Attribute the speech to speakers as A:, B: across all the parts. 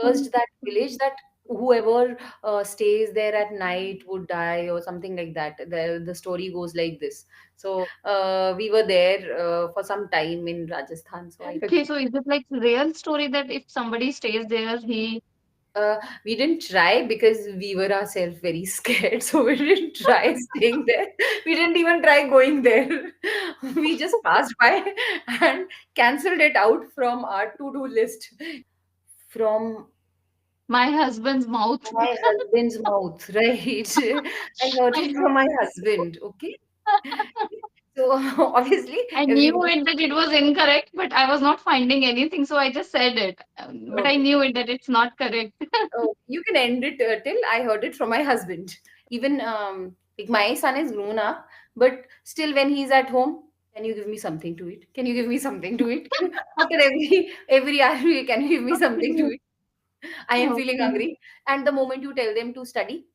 A: cursed that village that whoever stays there at night would die or something like that. The story goes like this. So we were there for some time in Rajasthan. So I
B: Okay, so is it like real story that if somebody stays there, he
A: we didn't try because we were ourselves very scared. So we didn't try staying there. We didn't even try going there. We just passed by and cancelled it out from our to-do list. From
B: my husband's mouth?
A: my husband's mouth, right? I heard
B: I
A: it
B: know.
A: from my husband, okay? So obviously
B: I knew
A: everybody.
B: it that it was incorrect, but I was not finding anything, so I just said it. But I
A: Okay.
B: knew it that it's not correct.
A: Oh, you can end it till I heard it from my husband. Even like my son is grown up, but still when he's at home, can you give me something to eat? Can you give me something to eat? After every hour, can you give me something to
B: Okay.
A: eat? I am feeling
B: Okay.
A: hungry. And the moment you tell them to study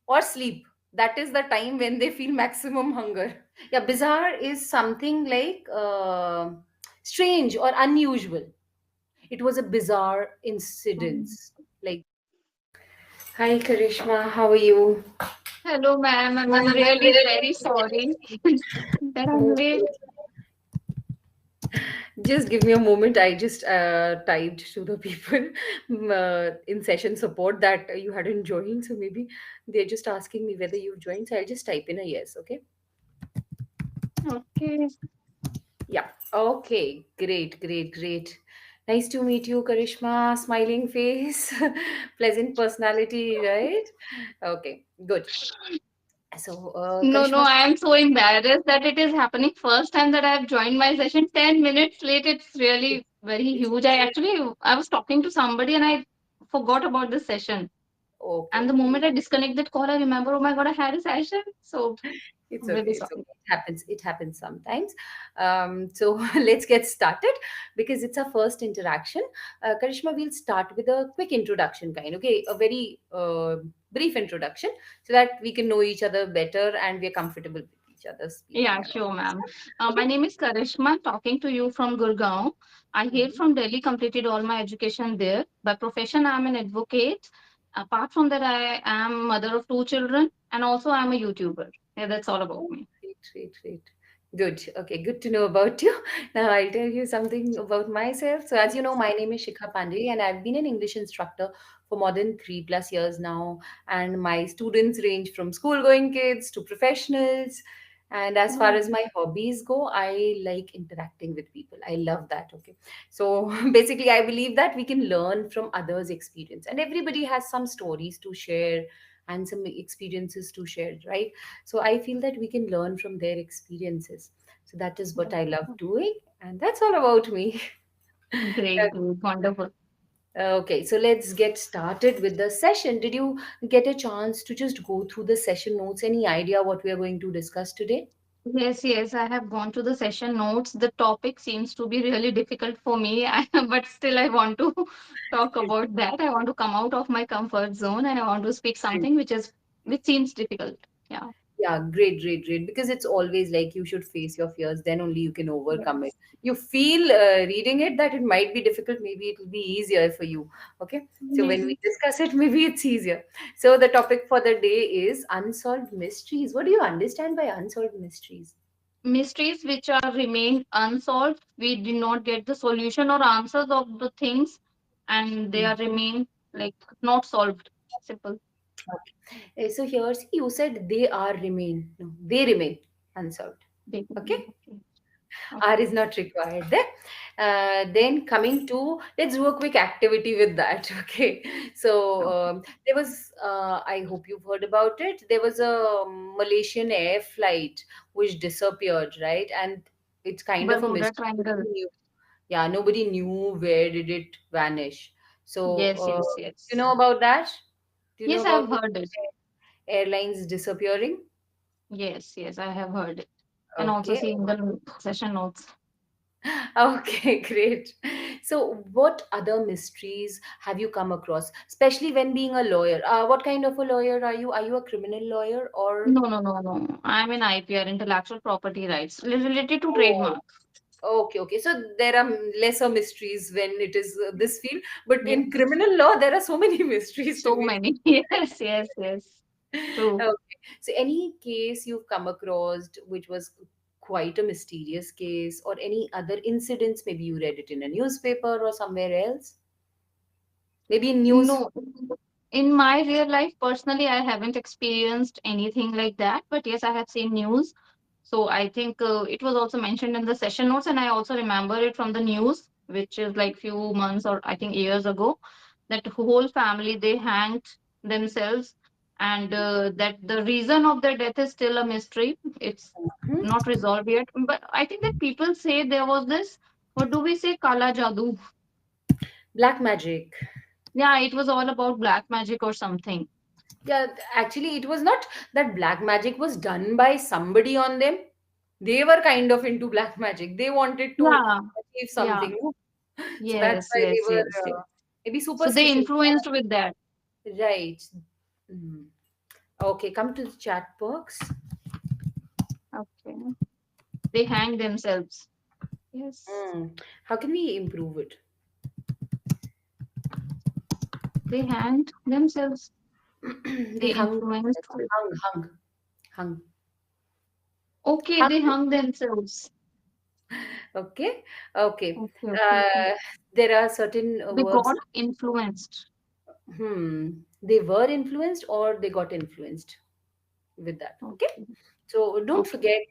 A: or sleep, that is the time when they feel maximum hunger. Yeah, bizarre is something like strange or unusual. It was a bizarre
B: Mm.
A: incidence. Like, hi Karishma, how are you?
B: Hello, ma'am. I'm really very sorry that I'm late.
A: Just give me a moment. I just typed to the people in session support that you hadn't joined. So maybe they're just asking me whether you've joined. So I'll just type in a yes. Okay.
B: Okay.
A: Yeah. Okay. Great. Great. Great. Nice to meet you, Karishma. Smiling face, pleasant personality, right? Okay. Good. So,
B: No, no,
A: Karishma.
B: I am so embarrassed that it is happening first time that I have joined my session 10 minutes late. It's really very
A: It's
B: huge. I was talking to somebody and I forgot about this session.
A: okay.
B: And the
A: Okay.
B: moment I disconnect that call, I remember, oh my God, I had a session. So
A: It's
B: I'm really
A: okay. It's okay.
B: sorry.
A: It happens. It happens sometimes. So let's get started because it's our first interaction. Karishma, we'll start with a quick introduction, kind. Okay, a very brief introduction so that we can know each other better and we're comfortable with each other speaking
B: Yeah,
A: and all.
B: sure, ma'am. My
A: Okay.
B: name is Karishma, talking to you from Gurgaon. I hail
A: Mhm.
B: from Delhi, completed all my education there. By profession, I'm an advocate. Apart from that, I am mother of two children, and also I'm a YouTuber. Yeah, that's all about
A: Oh,
B: me.
A: great, great, great. Good. Okay, good to know about you. Now I'll tell you something about myself. So, as you know, my name is Shikha Pandey, and I've been an English instructor for more than 3+ years now. And my students range from school-going kids to professionals. And as far
B: Oh,
A: as my hobbies go, I like interacting with people. I love that. Okay. So basically, I believe that we can learn from others' experience, and everybody has some stories to share and some experiences to share, right? So I feel that we can learn from their experiences. So that is what I love doing, and that's all about me.
B: great, great, wonderful.
A: Okay, so let's get started with the session. Did you get a chance to just go through the session notes? Any idea what we are going to discuss today?
B: Yes, yes, I have gone to the session notes. The topic seems to be really difficult for me, but still, I want to talk about that. I want to come out of my comfort zone and I want to speak something which seems difficult. Yeah.
A: Yeah, great, great, great. Because it's always like you should face your fears, then only you can overcome it.
B: Yes.
A: You feel reading it that it might be difficult, maybe it will be easier for you. Okay, so when we
B: Yes.
A: discuss it, maybe it's easier. So the topic for the day is unsolved mysteries. What do you understand by unsolved mysteries?
B: Mysteries which are remain unsolved, we did not get the solution or answers of the things, and they are remain like not solved. Simple.
A: Okay. So here, see, you said they are remain. No, they remain unsolved.
B: They
A: Okay.
B: remain. Okay.
A: R
B: Okay.
A: is not required there. Then coming to, let's do a quick activity with that. Okay. So
B: Okay.
A: there was, I hope you've heard about it. There was a Malaysian air flight which disappeared, right? And it's kind of a
B: Bermuda
A: mystery.
B: Triangle.
A: Nobody knew. Yeah, nobody knew where did it vanish. So,
B: Yes, yes,
A: you
B: yes.
A: know about that? Do you know
B: Yes, I have
A: about the
B: heard it.
A: airlines disappearing?
B: Yes, yes, I have heard it. And also
A: Okay.
B: seeing the session notes.
A: Okay, great. So, what other mysteries have you come across, especially when being a lawyer? What kind of a lawyer are you? Are you a criminal lawyer or?
B: No, no, no, no. I'm in IPR, intellectual property rights, related to
A: Oh,
B: trademark.
A: Okay, okay. So there are lesser mysteries when it is this field, but in
B: Yes.
A: criminal law, there are so many mysteries to
B: So
A: be.
B: many. Yes, yes, yes. True.
A: Okay. So any case you've come across which was quite a mysterious case, or any other incidents, maybe you read it in a newspaper or somewhere else, maybe in news.
B: No, in my real life, personally, I haven't experienced anything like that. But yes, I have seen news. So I think it was also mentioned in the session notes, and I also remember it from the news, which is like few months or I think years ago, that whole family they hanged themselves, and that the reason of their death is still a mystery. It's
A: Hmm?
B: not resolved yet. But I think that people say there was this, what do we say, kala jadoo?
A: Black magic.
B: Yeah, it was all about black magic or something.
A: Yeah, actually, it was not that black magic was done by somebody on them. They were kind of into black magic. They wanted to
B: Yeah,
A: achieve
B: yeah.
A: something. No? So that's
B: Yes,
A: why they
B: yes,
A: were
B: yes, yes.
A: maybe
B: So they
A: superstitious.
B: influenced with that.
A: Right. Mm. Okay, come to the chat box.
B: Okay. They hang themselves. Yes.
A: Mm. How can we improve it?
B: They hanged themselves.
A: They
B: They
A: hung,
B: influenced with.
A: hung, hung,
B: Okay,
A: hung.
B: they hung themselves.
A: Okay, okay.
B: Okay, okay, okay.
A: Uh, there are certain
B: They
A: verbs.
B: got influenced.
A: They were influenced or they got influenced with that. Okay.
B: Okay,
A: So don't
B: okay.
A: forget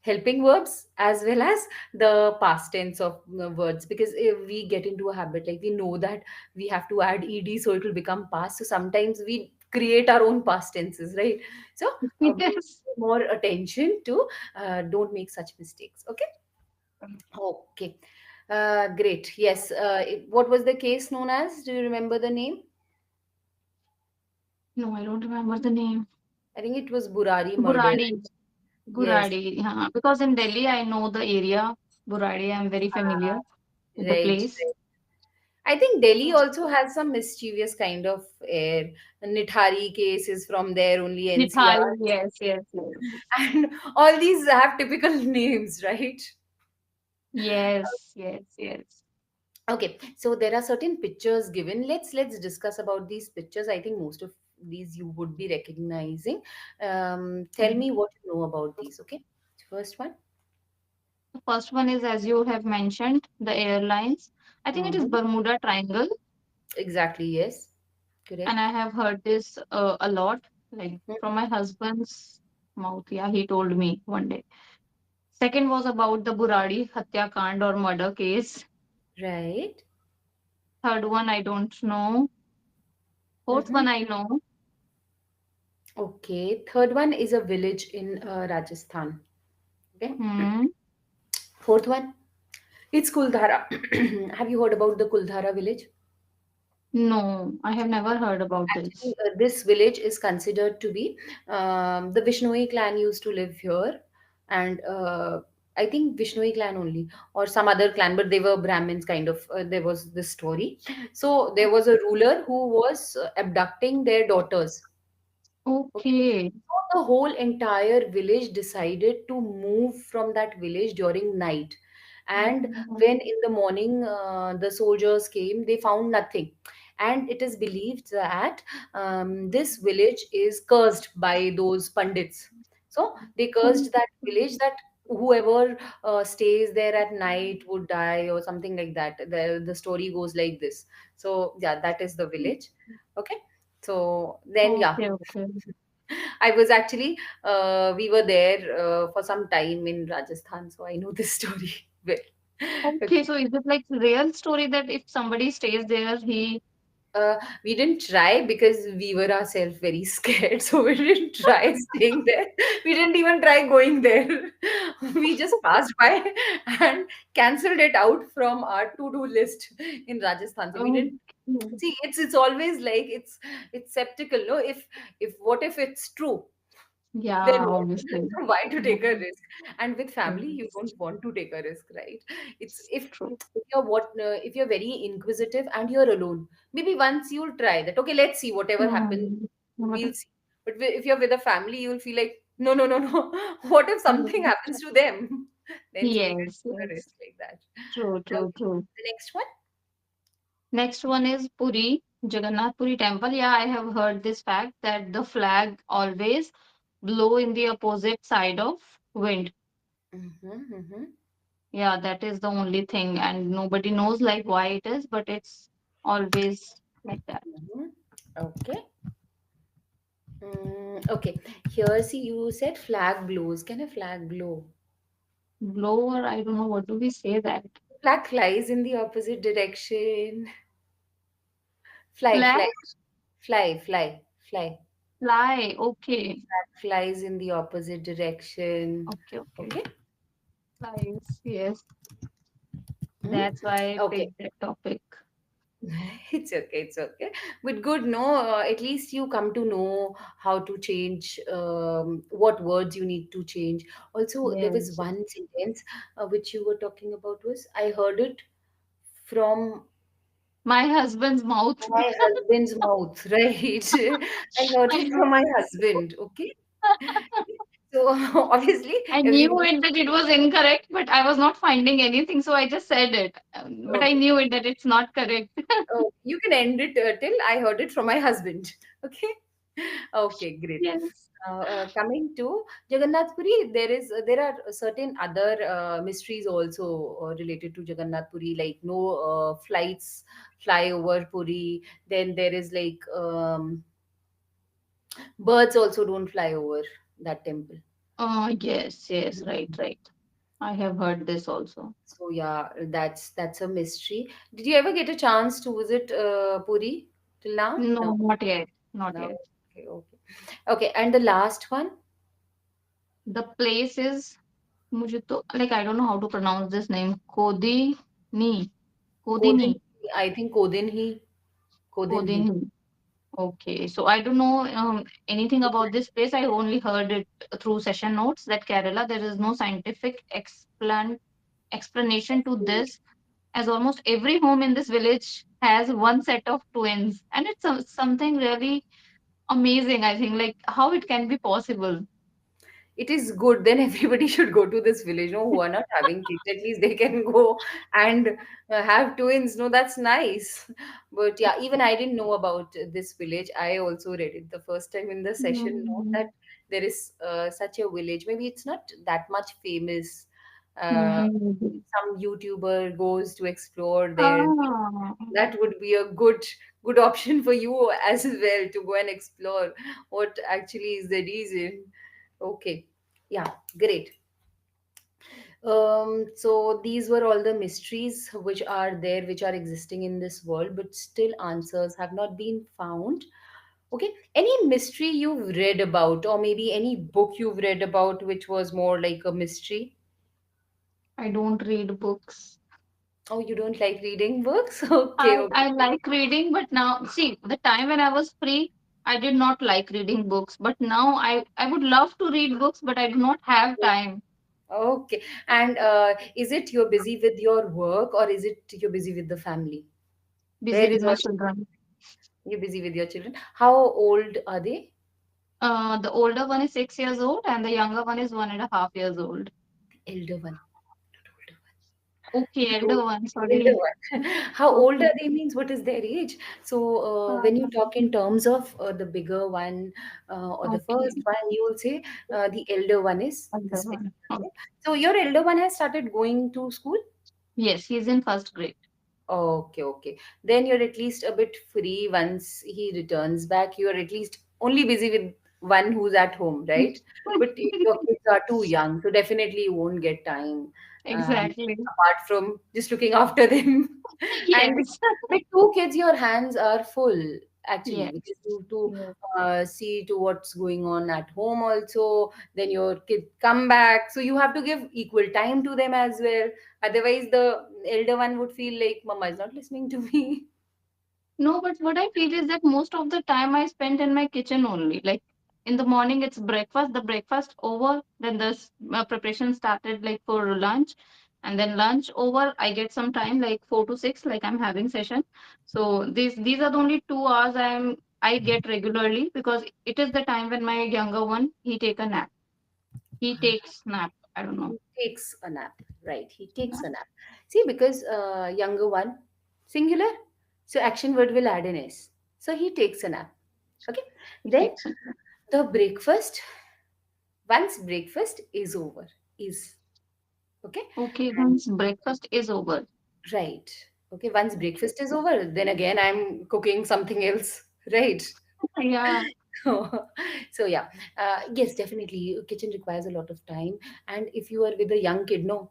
A: helping verbs as well as the past tense of words, because if we get into a habit, like we know that we have to add ed so it will become past, so sometimes we create our own past tenses, right? So
B: Yes.
A: pay more attention to don't make such mistakes. Okay. Okay. Great. Yes. What was the case known as? Do you remember the name?
B: No, I don't remember the name.
A: I think it was Burari murder.
B: Buradi.
A: Yes.
B: Buradi. Yeah. Because in Delhi, I know the area. Buradi, I'm very
A: Ah,
B: familiar with the
A: right.
B: place.
A: Right. I think Delhi
B: So,
A: also has some mischievous kind of air. The Nithari case is from there, only
B: Nithal.
A: NCR.
B: Yes, yes, yes.
A: And all these have typical names, right?
B: Yes, yes, yes.
A: Okay, so there are certain pictures given. Let's discuss about these pictures. I think most of these you would be recognizing. Tell
B: Mhm.
A: me what you know about these. Okay, first one.
B: The first one is, as you have mentioned, the airlines. I think it is
A: Mhm.
B: Bermuda Triangle,
A: Exactly. Yes.
B: and
A: Correct.
B: I have heard this a lot, like from my husband's mouth. Yeah, he told me one day. Second was about the Buradi Hatyakand or murder case.
A: Right.
B: Third one, I don't know. Fourth
A: Mm-hmm.
B: one, I know.
A: Okay. Third one is a village in Rajasthan. Okay.
B: Hmm.
A: Fourth one, it's Kuldhara. Have you heard about the Kuldhara village?
B: No, I have never heard about
A: Actually,
B: this.
A: this village is considered to be the Vishnoi clan used to live here, and I think Vishnoi clan only, or some other clan, but they were Brahmins kind of. There was this story. So there was a ruler who was abducting their daughters. Okay.
B: Okay.
A: So the whole entire village decided to move from that village during night. And when in the morning the soldiers came, they found nothing. And it is believed that this village is cursed by those pandits. So they cursed that village that whoever stays there at night would die or something like that. The story goes like this. So, yeah, that is the village. Okay. So then, yeah,
B: Okay, okay.
A: I was actually, we were there for some time in Rajasthan, so I know this story well.
B: Okay,
A: Okay.
B: so is it like real story that if somebody stays there, he
A: We didn't try because we were ourselves very scared, so we didn't try staying there. We didn't even try going there. We just passed by and cancelled it out from our to-do list in Rajasthan. So we
B: Oh,
A: didn't see. It's always like it's skeptical. No, if what if it's true? Then
B: yeah,
A: what?
B: obviously.
A: Why to take a
B: Mhm.
A: risk? And with family, you
B: Yes,
A: don't want to take a risk, right? It's
B: true.
A: if you're very inquisitive and you're alone, maybe once you'll try that. Okay, let's see whatever happens,
B: Hmm. What
A: we'll see. But if you're with a family, you'll feel like no, no, no, no. What if something happens to them? Then so we can
B: Yes,
A: take a
B: yes.
A: rest like that.
B: True, true,
A: Okay.
B: true.
A: The next one.
B: Next one is Puri, Jagannath Puri temple. Yeah, I have heard this fact that the flag always blow in the opposite side of wind.
A: Mm-hmm, mm-hmm,
B: Yeah, that is the only thing, and nobody knows like why it is, but it's always like that.
A: mm-hmm. Okay. Okay. Here, see, you said flag blows. Can a flag blow?
B: Blow, or I don't know what do we say that.
A: Flag flies in the opposite direction. Fly,
B: Flag
A: fly, fly, fly, fly.
B: fly. Okay,
A: Flag flies in the opposite direction.
B: okay, okay.
A: Okay.
B: Flies. Yes,
A: Hmm?
B: that's why I
A: Okay.
B: picked that topic.
A: It's okay, it's okay. But good, no, at least you come to know how to change, what words you need to change. Also, there was
B: Yes,
A: one sentence which you were talking about was, I heard it from
B: my husband's mouth.
A: my husband's mouth, right? I heard
B: I
A: it from my husband, okay? So obviously,
B: I knew
A: everybody.
B: it that it was incorrect, but I was not finding anything, so I just said it. But I
A: Okay.
B: knew it that it's not correct.
A: Oh, you can end it till I heard it from my husband. Okay. Okay, great.
B: Yes.
A: Coming to Jagannath Puri, there are certain other mysteries also related to Jagannath Puri, like no flights fly over Puri. Then there is like birds also don't fly over that temple.
B: Yes, yes, right, right. I have heard this also.
A: So yeah, that's a mystery. Did you ever get a chance to visit Puri till now?
B: No,
A: No.
B: not yet. Not
A: No.
B: yet.
A: Okay, okay. Okay, and the last one,
B: The place is मुझे तो like I don't know how to pronounce this name. Kodini.
A: Kodin.
B: Kodini.
A: I think Kodinhi. Kodinhi.
B: Kodini. Okay, so I don't know anything about this place. I only heard it through session notes that Kerala, there is no scientific explanation to this, as almost every home in this village has one set of twins, and it's something really amazing. I think, like how it can be possible.
A: It is good. Then everybody should go to this village. No, who are not having kids, at least they can go and have twins. No, that's nice. But yeah, even I didn't know about this village. I also read it the first time in the session. Know
B: Hmm.
A: that there is such a village. Maybe it's not that much famous. Uh,
B: Hmm.
A: some YouTuber goes to explore there.
B: Ah,
A: That would be a good option for you as well to go and explore what actually is the reason. Okay, yeah, great. So these were all the mysteries which are there, which are existing in this world, but still answers have not been found. Okay, any mystery you've read about, or maybe any book you've read about which was more like a mystery?
B: I don't read books.
A: Oh, you don't like reading books? Okay,
B: I
A: okay.
B: like reading, but now see the time when I was free, I did not like reading books. But now I would love to read books, but I do not have time.
A: Okay. And is it you're busy with your work or is it you're busy with the family?
B: Busy
A: Where is
B: with my
A: all
B: children.
A: you're busy with your children? How old are they?
B: The older one is 6 years old, and the younger one is 1.5 years old.
A: The elder one, not older
B: Okay,
A: one.
B: elder one.
A: The elder
B: Sorry.
A: one. How old
B: Okay.
A: are they means what is their age? So when you
B: Uh,
A: talk in terms of the bigger one or the
B: okay,
A: first one, you will say the elder one is
B: elder
A: this big.
B: one.
A: Okay.
B: Okay.
A: So your elder one has started going to school?
B: Yes, he's in first grade.
A: Okay, okay. Then you're at least a bit free once he returns back. You're at least only busy with one who's at home, right? But your kids are too young, so definitely you won't get time
B: Exactly.
A: apart from just looking after them. And
B: Yes.
A: with two kids, your hands are full actually
B: Yes.
A: because you to
B: Yes.
A: see to what's going on at home also. Then your kid come back, so you have to give equal time to them as well. Otherwise, the elder one would feel like Mama is not listening to me.
B: No, but what I feel is that most of the time I spend in my kitchen only. Like in the morning, it's breakfast, the breakfast over, then the preparation started like for lunch, and then lunch over. I get some time like 4 to 6, like I'm having session. So these are the only 2 hours I get regularly because it is the time when my younger one he take a nap. He takes nap. I don't know.
A: He takes a nap, right? He takes a nap. See, because younger one, singular, so action word will add an s. So he takes a nap. Okay.
B: It
A: Then
B: takes it.
A: the breakfast. Once breakfast is over, is okay.
B: Okay,
A: And
B: once breakfast is over.
A: right. Okay. Once
B: Okay.
A: breakfast is over, then again I'm cooking something else. Right.
B: Yeah,
A: So yeah, yes, definitely. Kitchen requires a lot of time, and if you are with a young kid, no,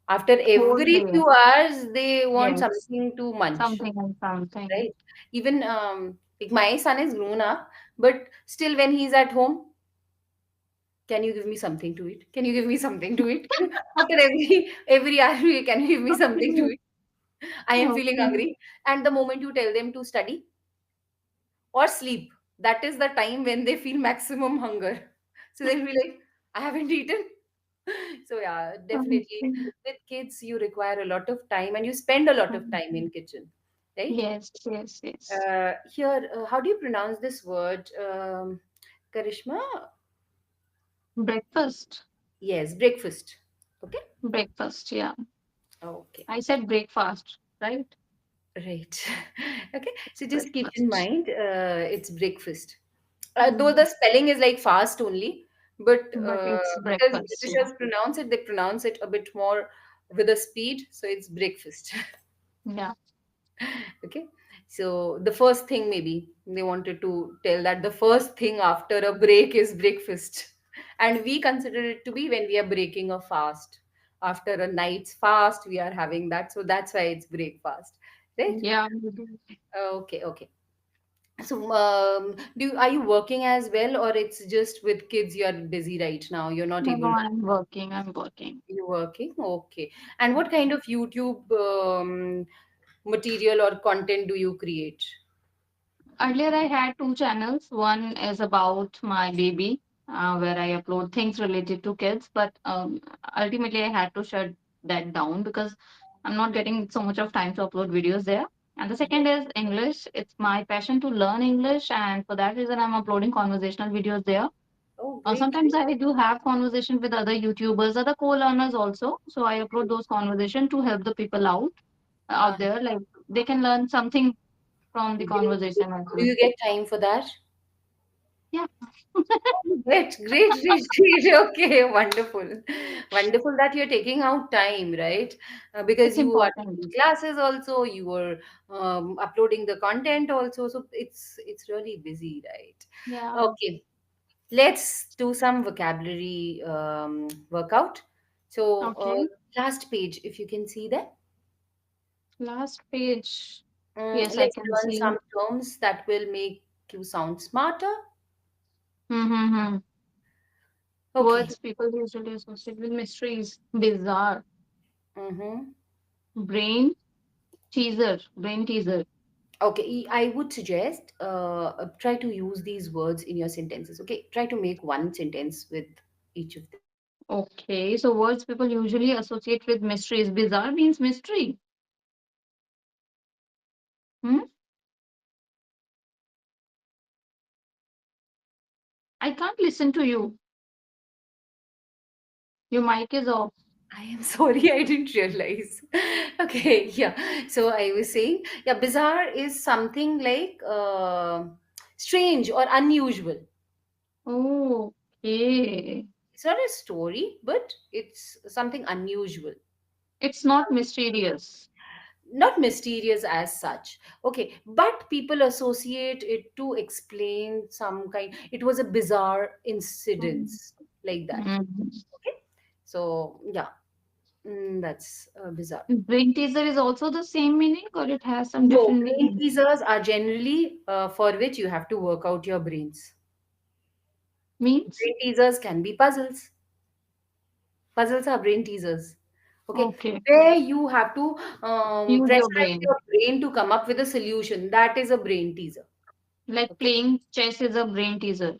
A: after
B: whole
A: every
B: day.
A: few hours they want
B: Yes,
A: something to munch,
B: something and something.
A: right? Even like my son is grown up, but still when he's at home, can you give me something to eat? Can you give me something to eat? After every hour, can you give me something to
B: Okay.
A: eat? I am feeling
B: Okay.
A: hungry. And the moment you tell them to study or sleep, that is the time when they feel maximum hunger. So they'll be like, I haven't eaten. So yeah, definitely
B: Okay.
A: with kids you require a lot of time and you spend a lot of time in kitchen, right?
B: Yes, yes, yes.
A: Here, how do you pronounce this word, Karishma?
B: Breakfast.
A: Yes, breakfast. Okay.
B: Breakfast, yeah.
A: Okay.
B: I said breakfast, right?
A: Right. Okay. So just keep in
B: Breakfast.
A: mind, it's breakfast. Though the
B: Mm.
A: spelling is like fast only, but
B: But it's
A: because
B: breakfast, yeah.
A: Britishers pronounce it, they pronounce it a bit more with a speed. So it's breakfast.
B: Yeah.
A: Okay. So the first thing maybe they wanted to tell that the first thing after a break is breakfast. And we consider it to be when we are breaking a fast. After a night's fast, we are having that. So that's why it's breakfast. Right?
B: Yeah, we do.
A: Okay, okay. So, are you working as well, or it's just with kids you are busy right now? You're not
B: No, no,
A: able to.
B: I'm working. I'm working.
A: You're working, okay. And what kind of YouTube material or content do you create?
B: Earlier, I had two channels. One is about my baby, where I upload things related to kids, but ultimately, I had to shut that down because I'm not getting so much of time to upload videos there. And the second is English. It's my passion to learn English, and for that reason, I'm uploading conversational videos there.
A: Oh, great,
B: Sometimes
A: great.
B: I do have conversation with other YouTubers, other co-learners also. So I upload those conversation to help the people out there. Like they can learn something from the
A: Great, great.
B: conversation as
A: Do
B: well.
A: you get time for that?
B: Yeah,
A: Great, great, great, great. Okay, wonderful. Wonderful that you're taking out time, right? Because
B: it's
A: you are
B: important.
A: taking classes also, you are uploading the content also. So it's really busy, right?
B: Yeah.
A: Okay, let's do some vocabulary workout. So,
B: Okay.
A: last page, if you can see that.
B: Last page. Yes, I
A: Let's
B: can
A: learn
B: see.
A: some terms that will make you sound smarter.
B: Mm-hmm.
A: Okay.
B: Words people usually associate with mysteries. Bizarre.
A: Mm-hmm.
B: Brain teaser. Brain teaser.
A: Okay, I would suggest try to use these words in your sentences. Okay, try to make one sentence with each of them.
B: Okay. So words people usually associate with mysteries. Bizarre means mystery. Hmm? I can't listen to you. Your mic is off.
A: I am sorry, I didn't realize. Okay, yeah. So I was saying, yeah, bizarre is something like strange or unusual.
B: Okay.
A: It's not a story, but it's something unusual.
B: It's not mysterious.
A: Not mysterious as such, okay, but people associate it to explain some kind, it was a bizarre incidence, like that.
B: Mm.
A: Okay, so yeah, that's bizarre.
B: Brain teaser is also the same meaning or it has some
A: No,
B: different
A: brain
B: meaning?
A: teasers are generally for which you have to work out your brains.
B: Means?
A: Brain teasers can be puzzles. Puzzles are brain teasers. Okay,
B: Okay.
A: where you have to
B: Use your
A: pressurize
B: brain.
A: your brain to come up with a solution, that is a brain teaser.
B: Like
A: Okay.
B: playing chess is a brain teaser.